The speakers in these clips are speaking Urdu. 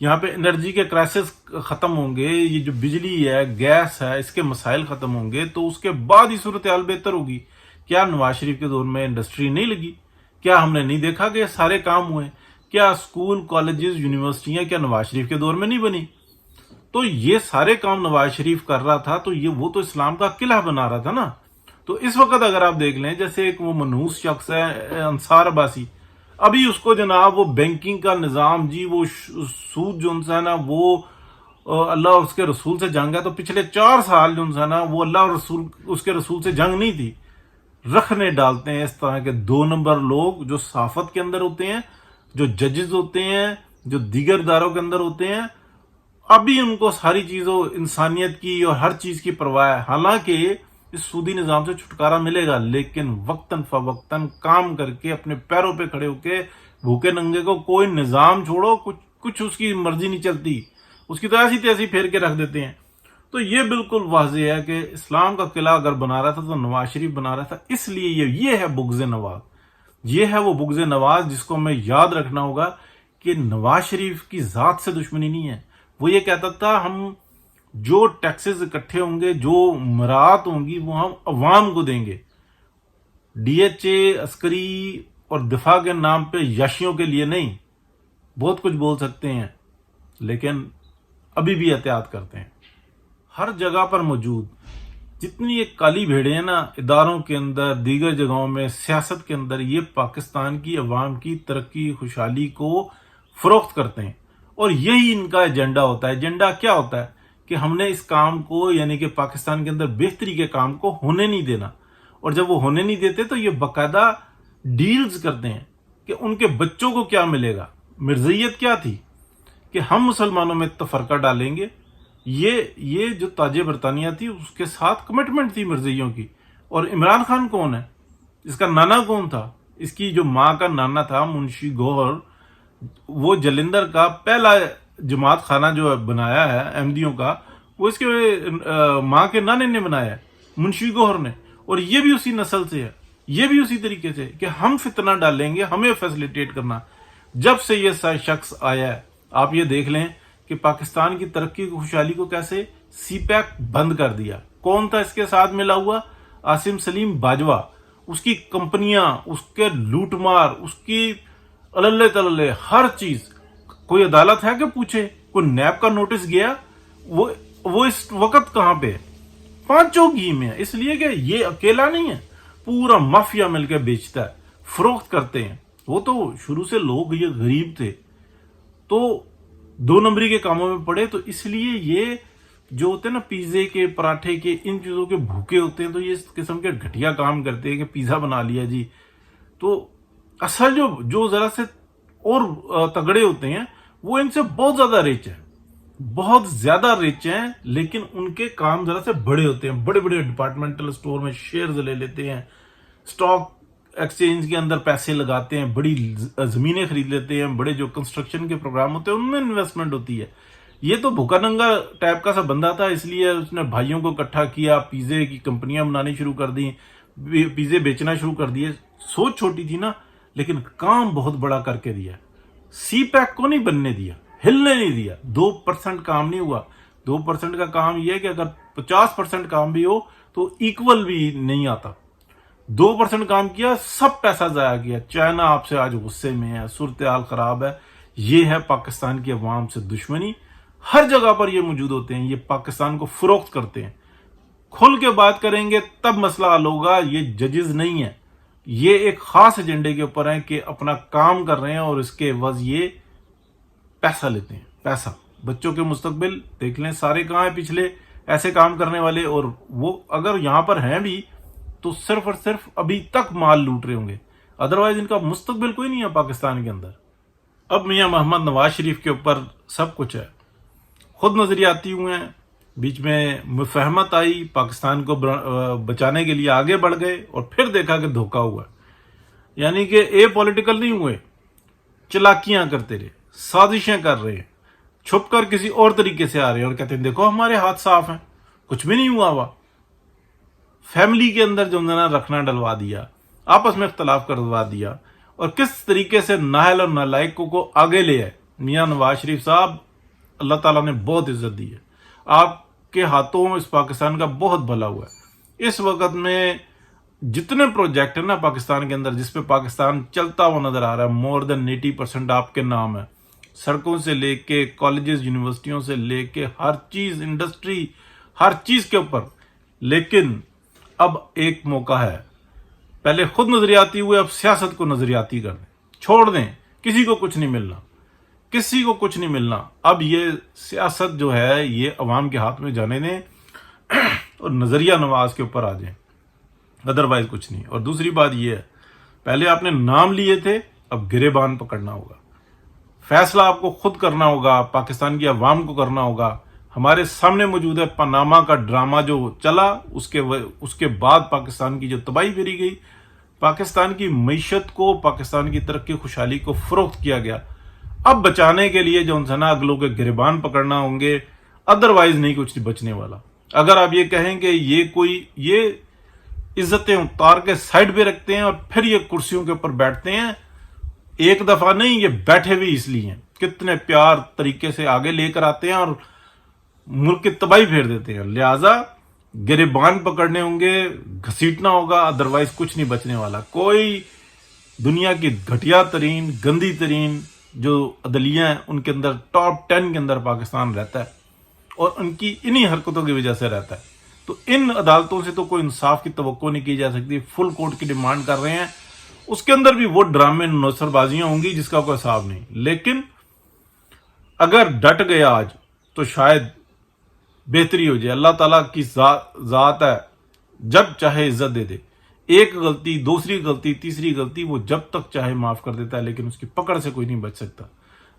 یہاں پہ انرجی کے کرائسس ختم ہوں گے, یہ جو بجلی ہے, گیس ہے, اس کے مسائل ختم ہوں گے, تو اس کے بعد ہی صورتحال بہتر ہوگی. کیا نواز شریف کے دور میں انڈسٹری نہیں لگی؟ کیا ہم نے نہیں دیکھا کہ سارے کام ہوئے؟ کیا اسکول, کالجز, یونیورسٹیاں کیا نواز شریف کے دور میں نہیں بنی؟ تو یہ سارے کام نواز شریف کر رہا تھا, تو وہ تو اسلام کا قلعہ بنا رہا تھا نا. تو اس وقت اگر آپ دیکھ لیں, جیسے ایک وہ منحوس شخص ہے انصار عباسی, ابھی اس کو جناب وہ بینکنگ کا نظام جی, وہ سود جو ہے نا, وہ اللہ اور اس کے رسول سے جنگ ہے, تو پچھلے 4 سال جو ہے نا, وہ اللہ اور اس کے رسول سے جنگ نہیں تھی. رکھنے ڈالتے ہیں اس طرح کے 2 نمبر لوگ جو صحافت کے اندر ہوتے ہیں, جو ججز ہوتے ہیں, جو دیگر اداروں کے اندر ہوتے ہیں. ابھی ان کو ساری چیزوں, انسانیت کی اور ہر چیز کی پرواہ ہے. حالانکہ اس سودی نظام سے چھٹکارا ملے گا, لیکن وقتاً فوقتاً کام کر کے اپنے پیروں پہ کھڑے ہو کے بھوکے ننگے کو, کوئی نظام چھوڑو, کچھ اس کی مرضی نہیں چلتی, اس کی تو ایسی تیسی پھیر کے رکھ دیتے ہیں. تو یہ بالکل واضح ہے کہ اسلام کا قلعہ اگر بنا رہا تھا تو نواز شریف بنا رہا تھا. اس لیے یہ ہے بغض نواز, یہ ہے وہ بغض نواز جس کو ہمیں یاد رکھنا ہوگا کہ نواز شریف کی ذات سے دشمنی نہیں ہے. وہ یہ کہتا تھا ہم جو ٹیکسز اکٹھے ہوں گے, جو مراعات ہوں گی, وہ ہم عوام کو دیں گے. ڈی ایچ اے, عسکری اور دفاع کے نام پہ یاشیوں کے لیے نہیں. بہت کچھ بول سکتے ہیں, لیکن ابھی بھی احتیاط کرتے ہیں. ہر جگہ پر موجود جتنی ایک کالی بھیڑیں ہیں نا, اداروں کے اندر, دیگر جگہوں میں, سیاست کے اندر, یہ پاکستان کی عوام کی ترقی, خوشحالی کو فروخت کرتے ہیں. اور یہی ان کا ایجنڈا ہوتا ہے. ایجنڈا کیا ہوتا ہے کہ ہم نے اس کام کو, یعنی کہ پاکستان کے اندر بہتری کے کام کو ہونے نہیں دینا. اور جب وہ ہونے نہیں دیتے تو یہ باقاعدہ ڈیلز کرتے ہیں کہ ان کے بچوں کو کیا ملے گا. مرزیت کیا تھی کہ ہم مسلمانوں میں تفرقہ ڈالیں گے. یہ جو تاج برطانیہ تھی, اس کے ساتھ کمٹمنٹ تھی مرزیوں کی. اور عمران خان کون ہے, اس کا نانا کون تھا؟ اس کی جو ماں کا نانا تھا منشی گوہر, وہ جلندر کا پہلا جماعت خانہ جو بنایا ہے احمدیوں کا, وہ اس کے ماں کے نانے نے بنایا ہے, منشی گوہر نے. اور یہ بھی اسی نسل سے ہے, یہ بھی اسی طریقے سے کہ ہم فتنہ ڈالیں گے, ہمیں فیسلیٹیٹ کرنا. جب سے یہ شخص آیا ہے, آپ یہ دیکھ لیں کہ پاکستان کی ترقی کو, خوشحالی کو کیسے سی پیک بند کر دیا. کون تھا اس کے ساتھ ملا ہوا؟ عاصم سلیم باجوہ. اس کی کمپنیاں, اس کے لوٹ مار, اس کی اللہ تللے ہر چیز. کوئی عدالت ہے کہ پوچھے؟ کوئی نیب کا نوٹس گیا؟ وہ اس وقت کہاں پہ ہے؟ 5 گھی میں ہے. اس لیے کہ یہ اکیلا نہیں ہے, پورا مافیا مل کے بیچتا ہے, فروخت کرتے ہیں. وہ تو شروع سے لوگ یہ غریب تھے, تو 2 نمبری کے کاموں میں پڑے, تو اس لیے یہ جو ہوتے ہیں نا پیزے کے, پراٹھے کے, ان چیزوں کے بھوکے ہوتے ہیں, تو یہ اس قسم کے گھٹیا کام کرتے ہیں کہ پیزا بنا لیا جی. تو اصل جو ذرا سے اور تگڑے ہوتے ہیں, وہ ان سے بہت زیادہ ریچ ہیں, بہت زیادہ ریچ ہیں, لیکن ان کے کام ذرا سے بڑے ہوتے ہیں. بڑے بڑے ڈپارٹمنٹل اسٹور میں شیئرز لے لیتے ہیں, اسٹاک ایکسچینج کے اندر پیسے لگاتے ہیں, بڑی زمینیں خرید لیتے ہیں, بڑے جو کنسٹرکشن کے پروگرام ہوتے ہیں ان میں انویسٹمنٹ ہوتی ہے. یہ تو بھوکا ننگا ٹائپ کا سا بندہ تھا, اس لیے اس نے بھائیوں کو اکٹھا کیا, پیزے کی کمپنیاں بنانی شروع کر دی, پیزے بیچنا شروع کر دیے. سوچ چھوٹی تھی نا, لیکن کام بہت بڑا کر کے دیا. سی پیک کو نہیں بننے دیا, ہلنے نہیں دیا. 2% کام نہیں ہوا. 2% کا کام یہ ہے کہ اگر 50% کام بھی ہو تو ایکول بھی نہیں آتا. 2% کام کیا, سب پیسہ ضائع کیا. چائنا آپ سے آج غصے میں ہے, صورتحال خراب ہے. یہ ہے پاکستان کی عوام سے دشمنی. ہر جگہ پر یہ موجود ہوتے ہیں, یہ پاکستان کو فروخت کرتے ہیں. کھل کے بات کریں گے تب مسئلہ حل ہوگا. یہ ججز نہیں ہے, یہ ایک خاص ایجنڈے کے اوپر ہیں کہ اپنا کام کر رہے ہیں اور اس کے عوض یہ پیسہ لیتے ہیں. پیسہ, بچوں کے مستقبل دیکھ لیں سارے کہاں ہیں پچھلے ایسے کام کرنے والے, اور وہ اگر یہاں پر ہیں بھی تو صرف اور صرف ابھی تک مال لوٹ رہے ہوں گے, ادروائز ان کا مستقبل کوئی نہیں ہے پاکستان کے اندر. اب میاں محمد نواز شریف کے اوپر سب کچھ ہے, خود نظریاتی ہوئے ہیں, بیچ میں مفاہمت آئی, پاکستان کو بچانے کے لیے آگے بڑھ گئے, اور پھر دیکھا کہ دھوکہ ہوا. یعنی کہ پولیٹیکل نہیں ہوئے, چلاکیاں کرتے رہے, سازشیں کر رہے ہیں, چھپ کر کسی اور طریقے سے آ رہے ہیں اور کہتے ہیں دیکھو ہمارے ہاتھ صاف ہیں, کچھ بھی نہیں ہوا ہوا. فیملی کے اندر جو نا رکھنا ڈلوا دیا, آپس میں اختلاف کروا دیا, اور کس طریقے سے نااہل اور نالائقوں کو آگے لے آئے. میاں نواز شریف صاحب اللہ تعالیٰ نے بہت عزت دی ہے، آپ کے ہاتھوں اس پاکستان کا بہت بھلا ہوا ہے۔ اس وقت میں جتنے پروجیکٹ ہیں نا پاکستان کے اندر جس پہ پاکستان چلتا ہوا نظر آ رہا ہے، مور دین 80% آپ کے نام ہے، سڑکوں سے لے کے کالجز یونیورسٹیوں سے لے کے ہر چیز، انڈسٹری، ہر چیز کے اوپر۔ لیکن اب ایک موقع ہے، پہلے خود نظریاتی ہوئے، اب سیاست کو نظریاتی کر دیں، چھوڑ دیں، کسی کو کچھ نہیں ملنا، کسی کو کچھ نہیں ملنا۔ اب یہ سیاست جو ہے یہ عوام کے ہاتھ میں جانے دیں اور نظریہ نواز کے اوپر آ جائیں، ادروائز کچھ نہیں۔ اور دوسری بات یہ ہے، پہلے آپ نے نام لیے تھے، اب گریبان پکڑنا ہوگا، فیصلہ آپ کو خود کرنا ہوگا، پاکستان کی عوام کو کرنا ہوگا۔ ہمارے سامنے موجود ہے پاناما کا ڈرامہ جو چلا، اس کے بعد پاکستان کی جو تباہی پھیری گئی، پاکستان کی معیشت کو، پاکستان کی ترقی خوشحالی کو فروخت کیا گیا۔ اب بچانے کے لیے جو انسان اگلوں کے گریبان پکڑنا ہوں گے، ادروائز نہیں کچھ بچنے والا۔ اگر آپ یہ کہیں کہ یہ عزتیں اتار کے سائڈ پہ رکھتے ہیں اور پھر یہ کرسیوں کے اوپر بیٹھتے ہیں، ایک دفعہ نہیں، یہ بیٹھے بھی اس لیے ہیں، کتنے پیار طریقے سے آگے لے کر آتے ہیں اور ملک کی تباہی پھیر دیتے ہیں۔ لہٰذا گریبان پکڑنے ہوں گے، گھسیٹنا ہوگا، ادروائز کچھ نہیں بچنے والا۔ کوئی دنیا کی گھٹیا ترین، گندی ترین جو عدلیہ ہیں ان کے اندر ٹاپ 10 کے اندر پاکستان رہتا ہے، اور ان کی انہی حرکتوں کی وجہ سے رہتا ہے۔ تو ان عدالتوں سے تو کوئی انصاف کی توقع نہیں کی جا سکتی۔ فل کورٹ کی ڈیمانڈ کر رہے ہیں، اس کے اندر بھی وہ ڈرامے نوسر بازیاں ہوں گی جس کا کوئی حساب نہیں۔ لیکن اگر ڈٹ گیا آج تو شاید بہتری ہو جائے۔ اللہ تعالیٰ کی ذات ہے، جب چاہے عزت دے دے، ایک غلطی، دوسری غلطی، تیسری غلطی وہ جب تک چاہے معاف کر دیتا ہے، لیکن اس کی پکڑ سے کوئی نہیں بچ سکتا۔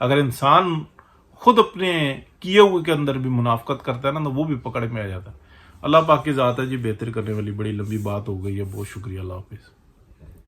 اگر انسان خود اپنے کیے ہوئے کے اندر بھی منافقت کرتا ہے نا تو وہ بھی پکڑ میں آ جاتا ہے۔ اللہ پاک کی ذات ہے جی، بہتر کرنے والی۔ بڑی لمبی بات ہو گئی ہے، بہت شکریہ، اللہ حافظ۔